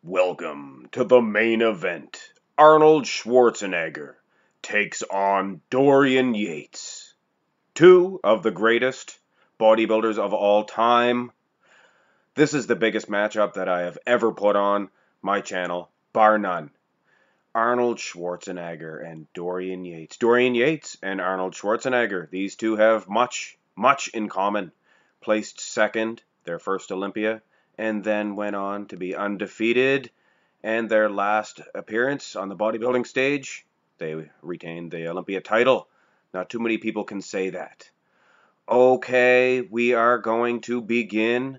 Welcome to the main event. Arnold Schwarzenegger takes on Dorian Yates, two of the greatest bodybuilders of all time. This is the biggest matchup that I have ever put on my channel, bar none. Arnold Schwarzenegger and Dorian Yates. Dorian Yates and Arnold Schwarzenegger, these two have much in common. Placed second, their first Olympia, and then went on to be undefeated. And their last appearance on the bodybuilding stage, they retained the Olympia title. Not too many people can say that. Okay, we are going to begin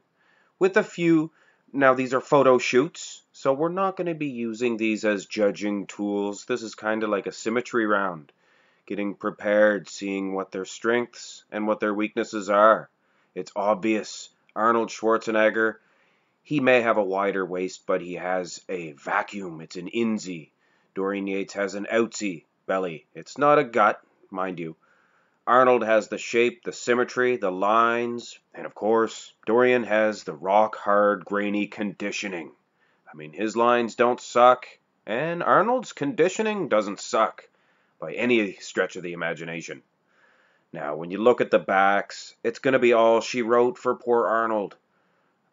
with a few. Now, these are photo shoots, so we're not going to be using these as judging tools. This is kind of like a symmetry round. Getting prepared, seeing what their strengths and what their weaknesses are. It's obvious. Arnold Schwarzenegger, he may have a wider waist, but he has a vacuum. It's an insy. Dorian Yates has an outsy belly. It's not a gut, mind you. Arnold has the shape, the symmetry, the lines, and of course, Dorian has the rock-hard, grainy conditioning. I mean, his lines don't suck, and Arnold's conditioning doesn't suck by any stretch of the imagination. Now, when you look at the backs, it's going to be all she wrote for poor Arnold.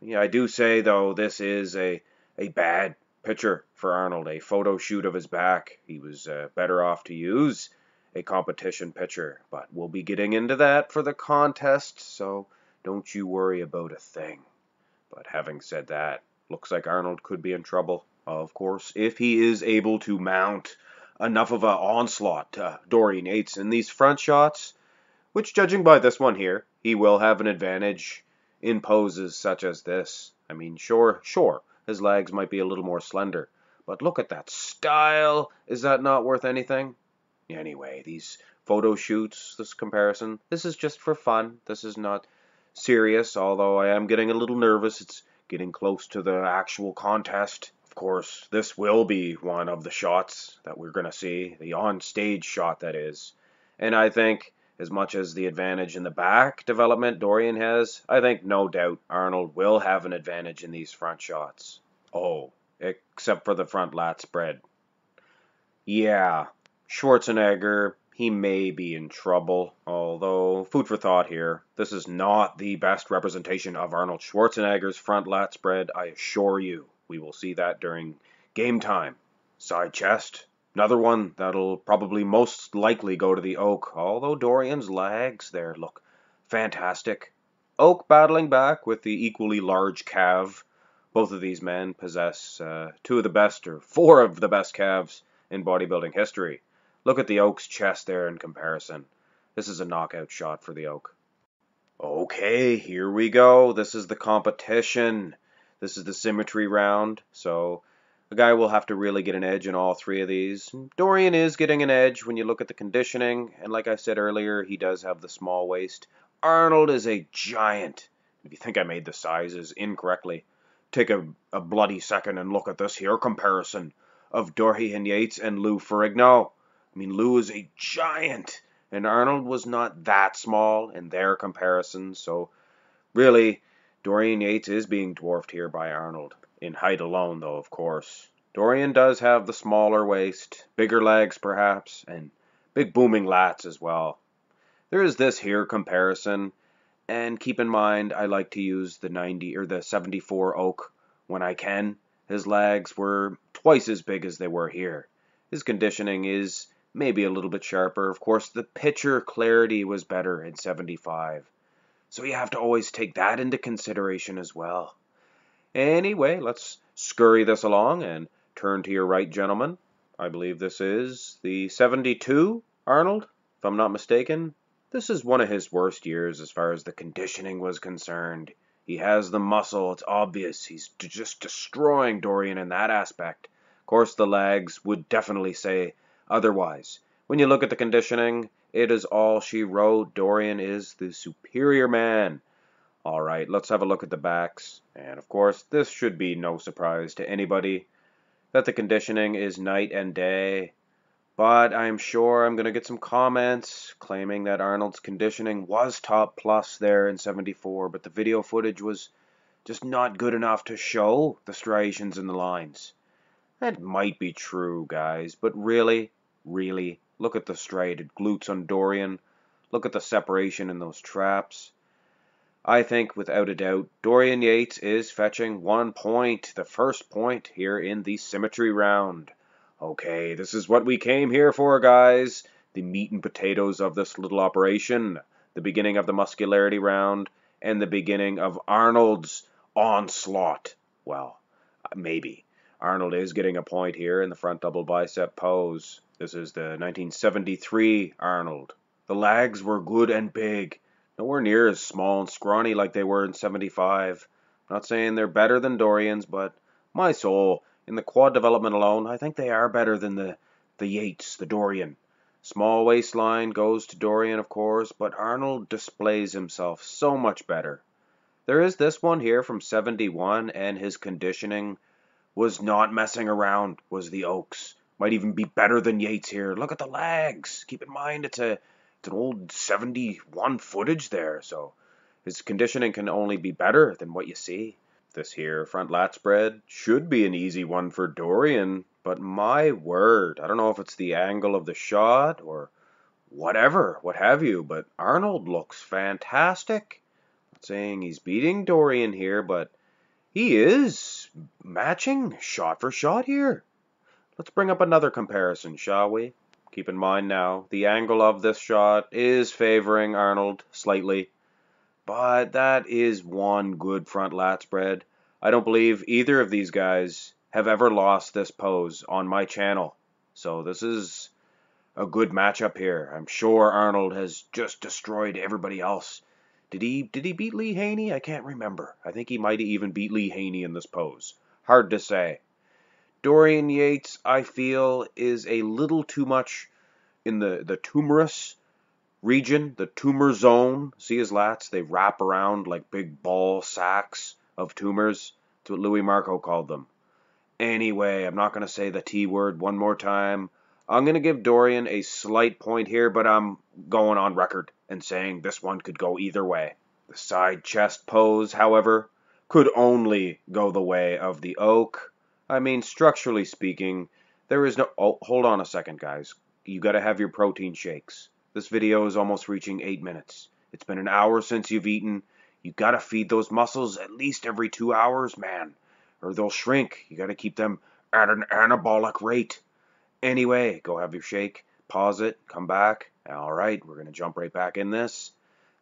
Yeah, I do say, though, this is a bad picture for Arnold, a photo shoot of his back. He was better off to use a competition picture, but we'll be getting into that for the contest, so don't you worry about a thing. But having said that, looks like Arnold could be in trouble, of course, if he is able to mount enough of an onslaught to Dorian Yates in these front shots, which, judging by this one here, he will have an advantage in poses such as this. I mean, sure, his legs might be a little more slender, but look at that style. Is that not worth anything? Anyway, these photo shoots, this comparison, this is just for fun. This is not serious, although I am getting a little nervous. It's getting close to the actual contest. Of course, this will be one of the shots that we're going to see, the on-stage shot, that is. And I think, as much as the advantage in the back development Dorian has, I think no doubt Arnold will have an advantage in these front shots. Oh, except for the front lat spread. Yeah, Schwarzenegger, he may be in trouble, although, food for thought here, this is not the best representation of Arnold Schwarzenegger's front lat spread, I assure you. We will see that during game time. Side chest, another one that'll probably most likely go to the Oak, although Dorian's legs there look fantastic. Oak battling back with the equally large calf. Both of these men possess two of the best, or four of the best calves in bodybuilding history. Look at the Oak's chest there in comparison. This is a knockout shot for the Oak. Okay, here we go. This is the competition. This is the symmetry round, so a guy will have to really get an edge in all three of these. Dorian is getting an edge when you look at the conditioning, and like I said earlier, he does have the small waist. Arnold is a giant. If you think I made the sizes incorrectly, take a bloody second and look at this here comparison of Dorian Yates and Lou Ferrigno. I mean, Lou is a giant, and Arnold was not that small in their comparison, so really, Dorian Yates is being dwarfed here by Arnold. In height alone, though, of course. Dorian does have the smaller waist, bigger legs perhaps, and big booming lats as well. There is this here comparison, and keep in mind I like to use the 90 or the 74 Oak when I can. His legs were twice as big as they were here. His conditioning is maybe a little bit sharper. Of course, the picture clarity was better in 75. So you have to always take that into consideration as well. Anyway, let's scurry this along and turn to your right, gentlemen. I believe this is the 72 Arnold, if I'm not mistaken. This is one of his worst years as far as the conditioning was concerned. He has the muscle, it's obvious. He's just destroying Dorian in that aspect. Of course, the legs would definitely say otherwise. When you look at the conditioning, it is all she wrote. Dorian is the superior man. Alright, let's have a look at the backs. And of course, this should be no surprise to anybody that the conditioning is night and day. But I'm sure I'm going to get some comments claiming that Arnold's conditioning was top plus there in 74, but the video footage was just not good enough to show the striations and the lines. That might be true, guys, but really, look at the striated glutes on Dorian. Look at the separation in those traps. I think, without a doubt, Dorian Yates is fetching 1 point, the first point here in the Symmetry Round. Okay, this is what we came here for, guys. The meat and potatoes of this little operation. The beginning of the muscularity round and the beginning of Arnold's onslaught. Well, maybe. Arnold is getting a point here in the front double bicep pose. This is the 1973 Arnold. The legs were good and big. Nowhere near as small and scrawny like they were in 75. I'm not saying they're better than Dorian's, but my soul, in the quad development alone, I think they are better than the Yates, the Dorian. Small waistline goes to Dorian, of course, but Arnold displays himself so much better. There is this one here from 71, and his conditioning was not messing around, was the Oaks. Might even be better than Yates here. Look at the legs. Keep in mind it's an old 71 footage there, so his conditioning can only be better than what you see. This here front lat spread should be an easy one for Dorian, but my word, I don't know if it's the angle of the shot or whatever, what have you, but Arnold looks fantastic. Not saying he's beating Dorian here, but he is matching shot for shot here. Let's bring up another comparison, shall we? Keep in mind now, the angle of this shot is favoring Arnold slightly, but that is one good front lat spread. I don't believe either of these guys have ever lost this pose on my channel, so this is a good matchup here. I'm sure Arnold has just destroyed everybody else. Did he beat Lee Haney? I can't remember. I think he might have even beat Lee Haney in this pose. Hard to say. Dorian Yates, I feel, is a little too much in the tumorous region, the tumor zone. See his lats? They wrap around like big ball sacks of tumors. That's what Louis Marco called them. Anyway, I'm not going to say the T word one more time. I'm going to give Dorian a slight point here, but I'm going on record and saying this one could go either way. The side chest pose, however, could only go the way of the Oak. I mean, structurally speaking, there is no... Oh, hold on a second, guys. You got to have your protein shakes. This video is almost reaching 8 minutes. It's been an hour since you've eaten. You got to feed those muscles at least every 2 hours, man, or they'll shrink. You got to keep them at an anabolic rate. Anyway, go have your shake, pause it, come back. All right, we're going to jump right back in this.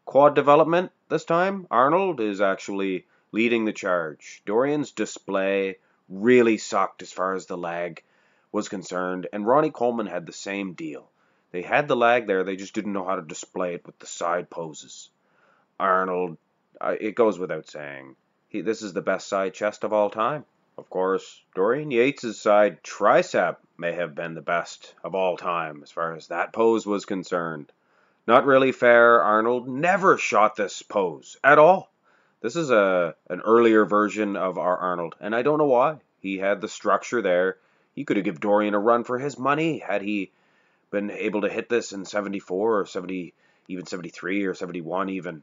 Quad development this time. Arnold is actually leading the charge. Dorian's display really sucked as far as the lag was concerned, and Ronnie Coleman had the same deal. They had the lag there, they just didn't know how to display it with the side poses. Arnold, it goes without saying, this is the best side chest of all time. Of course, Dorian Yates' side tricep may have been the best of all time as far as that pose was concerned. Not really fair, Arnold never shot this pose at all. This is an earlier version of our Arnold, and I don't know why. He had the structure there. He could have given Dorian a run for his money had he been able to hit this in 74 or 70, even 73 or 71 even.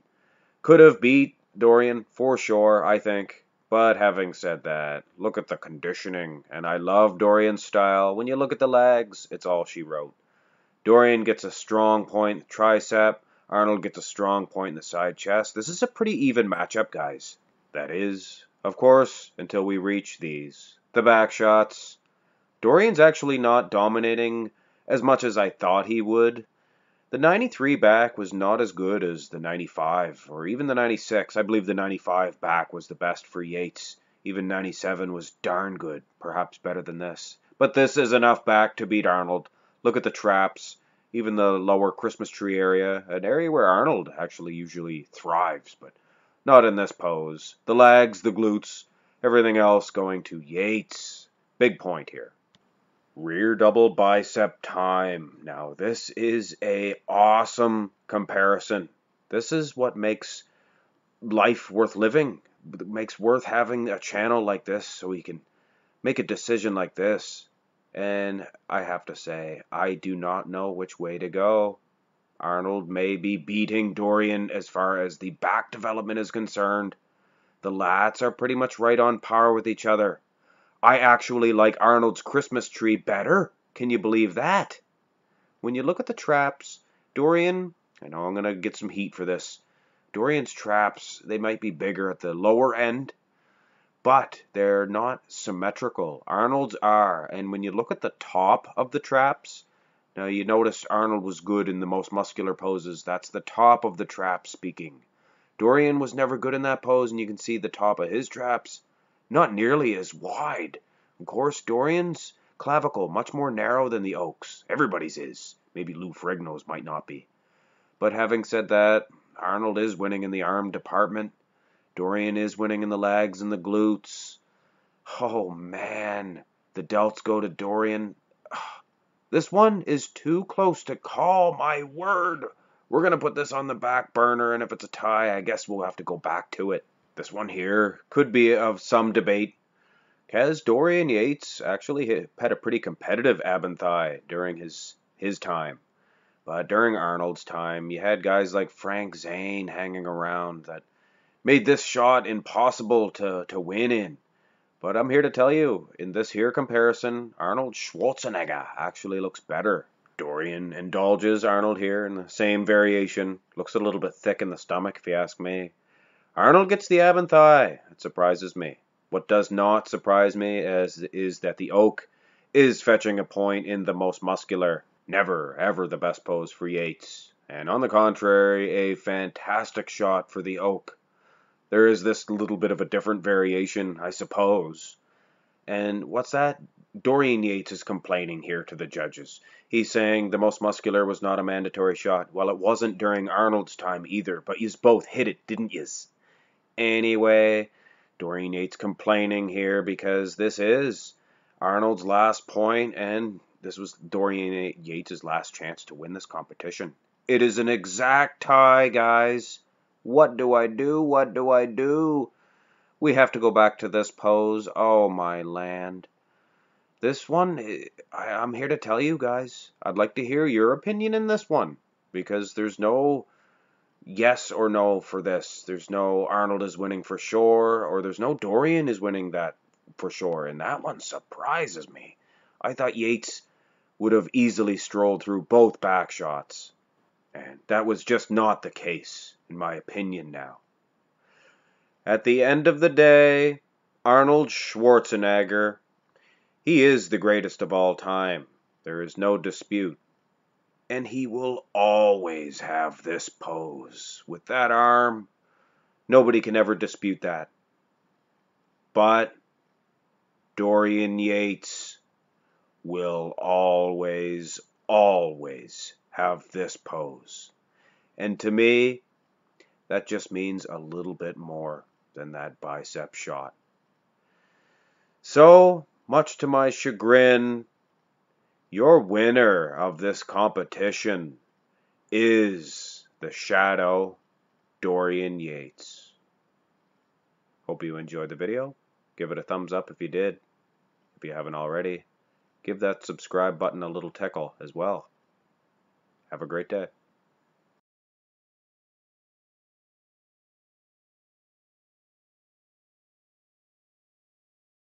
Could have beat Dorian for sure, I think. But having said that, look at the conditioning, and I love Dorian's style. When you look at the legs, it's all she wrote. Dorian gets a strong point in the tricep. Arnold gets a strong point in the side chest. This is a pretty even matchup, guys. That is, of course, until we reach these. The back shots. Dorian's actually not dominating as much as I thought he would. The 93 back was not as good as the 95, or even the 96. I believe the 95 back was the best for Yates. Even 97 was darn good, perhaps better than this. But this is enough back to beat Arnold. Look at the traps, even the lower Christmas tree area, an area where Arnold actually usually thrives, but not in this pose. The legs, the glutes, everything else going to Yates. Big point here. Rear double bicep time. Now this is a awesome comparison. This is what makes life worth living. It makes worth having a channel like this so we can make a decision like this. And I have to say, I do not know which way to go. Arnold may be beating Dorian as far as the back development is concerned. The lats are pretty much right on par with each other. I actually like Arnold's Christmas tree better. Can you believe that? When you look at the traps, Dorian, I know I'm going to get some heat for this. Dorian's traps, they might be bigger at the lower end, but they're not symmetrical. Arnold's are. And when you look at the top of the traps, now you notice Arnold was good in the most muscular poses. That's the top of the trap speaking. Dorian was never good in that pose, and you can see the top of his traps not nearly as wide. Of course, Dorian's clavicle much more narrow than the Oak's. Everybody's is. Maybe Lou Ferrigno's might not be. But having said that, Arnold is winning in the arm department. Dorian is winning in the legs and the glutes. Oh man, the delts go to Dorian. This one is too close to call, my word. We're going to put this on the back burner, and if it's a tie, I guess we'll have to go back to it. This one here could be of some debate, because Dorian Yates actually had a pretty competitive ab and thigh during his time. But during Arnold's time, you had guys like Frank Zane hanging around that made this shot impossible to win in. But I'm here to tell you, in this here comparison, Arnold Schwarzenegger actually looks better. Dorian indulges Arnold here in the same variation. Looks a little bit thick in the stomach, if you ask me. Arnold gets the ab and thigh. It surprises me. What does not surprise me is that the Oak is fetching a point in the most muscular. Never, ever the best pose for Yates. And on the contrary, a fantastic shot for the Oak. There is this little bit of a different variation, I suppose. And what's that? Dorian Yates is complaining here to the judges. He's saying the most muscular was not a mandatory shot. Well, it wasn't during Arnold's time either, but yous both hit it, didn't yous? Anyway, Dorian Yates complaining here because this is Arnold's last point, and this was Dorian Yates' last chance to win this competition. It is an exact tie, guys. What do I do? What do I do? We have to go back to this pose. Oh, my land. This one, I'm here to tell you guys, I'd like to hear your opinion in this one, because there's no yes or no for this. There's no Arnold is winning for sure, or there's no Dorian is winning that for sure, and that one surprises me. I thought Yates would have easily strolled through both back shots, and that was just not the case, in my opinion now. At the end of the day, Arnold Schwarzenegger, he is the greatest of all time. There is no dispute. And he will always have this pose. With that arm, nobody can ever dispute that. But Dorian Yates will always, always have this pose. And to me, that just means a little bit more than that bicep shot. So, much to my chagrin, your winner of this competition is the Shadow, Dorian Yates. Hope you enjoyed the video. Give it a thumbs up if you did. If you haven't already, give that subscribe button a little tickle as well. Have a great day.